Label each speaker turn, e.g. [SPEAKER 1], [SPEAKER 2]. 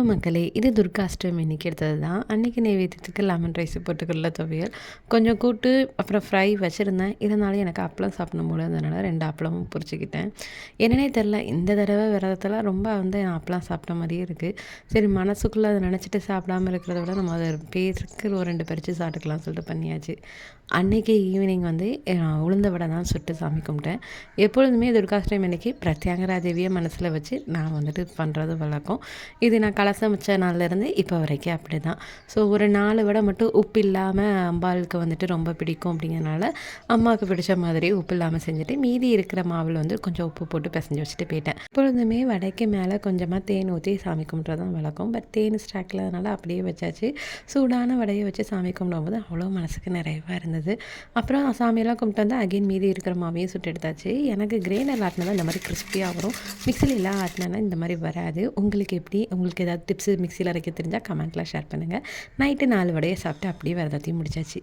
[SPEAKER 1] மக்களே, இது துர்காஷ்டமி அன்னைக்கு எடுத்தது தான். அன்னைக்கு நைவேத்தியத்துக்கு லெமன் ரைஸ் பொட்டுக்கடல துவையல், கொஞ்சம் கூட்டு, அப்புறம் ஃப்ரை வச்சுருந்தேன். இருந்தாலும் எனக்கு அப்பளம் சாப்பிடணும் போல இருந்ததுனால 2 அப்பளமும் பொரிச்சுக்கிட்டேன். என்னன்னே தெரில, இந்த தடவை விரதத்துல ரொம்ப நான் அப்பளம் சாப்பிட்ட மாரியே இருக்குது. சரி, மனசுக்குள்ளே அதை நினச்சிட்டு சாப்பிடாம இருக்கிறத விட நம்ம அதை பேருக்கு ஒரு 2 பறித்து சாப்பிட்டுக்கலாம்னு சொல்லிட்டு பண்ணியாச்சு. அன்றைக்கி ஈவினிங் உளுந்த வடை தான் சுட்டு சாமி கும்பிட்டேன். எப்பொழுதுமே துர்காஷ்டமி அன்னைக்கு பிரத்யங்கரா தேவியை மனசில் வச்சு நான் பண்ணுறது வழக்கம். இது நான் கலசம் வச்ச நாள்லேருந்து இப்போ வரைக்கும் அப்படி தான். ஸோ ஒரு 4 வடை மட்டும் உப்பு இல்லாமல் அம்பாளுக்கு ரொம்ப பிடிக்கும் அப்படிங்கிறனால அம்மாவுக்கு பிடிச்ச மாதிரி உப்பு இல்லாமல் செஞ்சுட்டு மீதி இருக்கிற மாவில் கொஞ்சம் உப்பு போட்டு பிசைஞ்சு வச்சுட்டு போயிட்டேன். எப்பொழுதுமே வடைக்கு மேலே கொஞ்சமாக தேன் ஊற்றி சாமி கும்பிட்றது தான் வழக்கம். பட் தேன் ஸ்டாக் இல்லாதனால அப்படியே வச்சாச்சு. சூடான வடையை வச்சு சாமி கும்பிடும்போது அவ்வளோ மனசுக்கு நிறைவாக இருந்தது. அப்புறம் சாமியெல்லாம் கும்பிட்டு வந்து அகைன் மீதி இருக்கிற மாவையும் சுட்டு எடுத்தாச்சு. எனக்கு கிரைண்டர் ஆட்டினா இந்த மாதிரி கிறிஸ்பியாக வரும். மிக்சிலெலாம் ஆட்டினா இந்த மாதிரி வராது. உங்களுக்கு எப்படி? உங்களுக்கு ஏதாவது டிப்ஸு மிக்சியில் அரைக்க தெரிஞ்சால் கமெண்ட்டில் ஷேர் பண்ணுங்கள். நைட்டு 4 வடையை சாப்பிட்டு அப்படியே விரதத்தையும் முடிச்சாச்சு.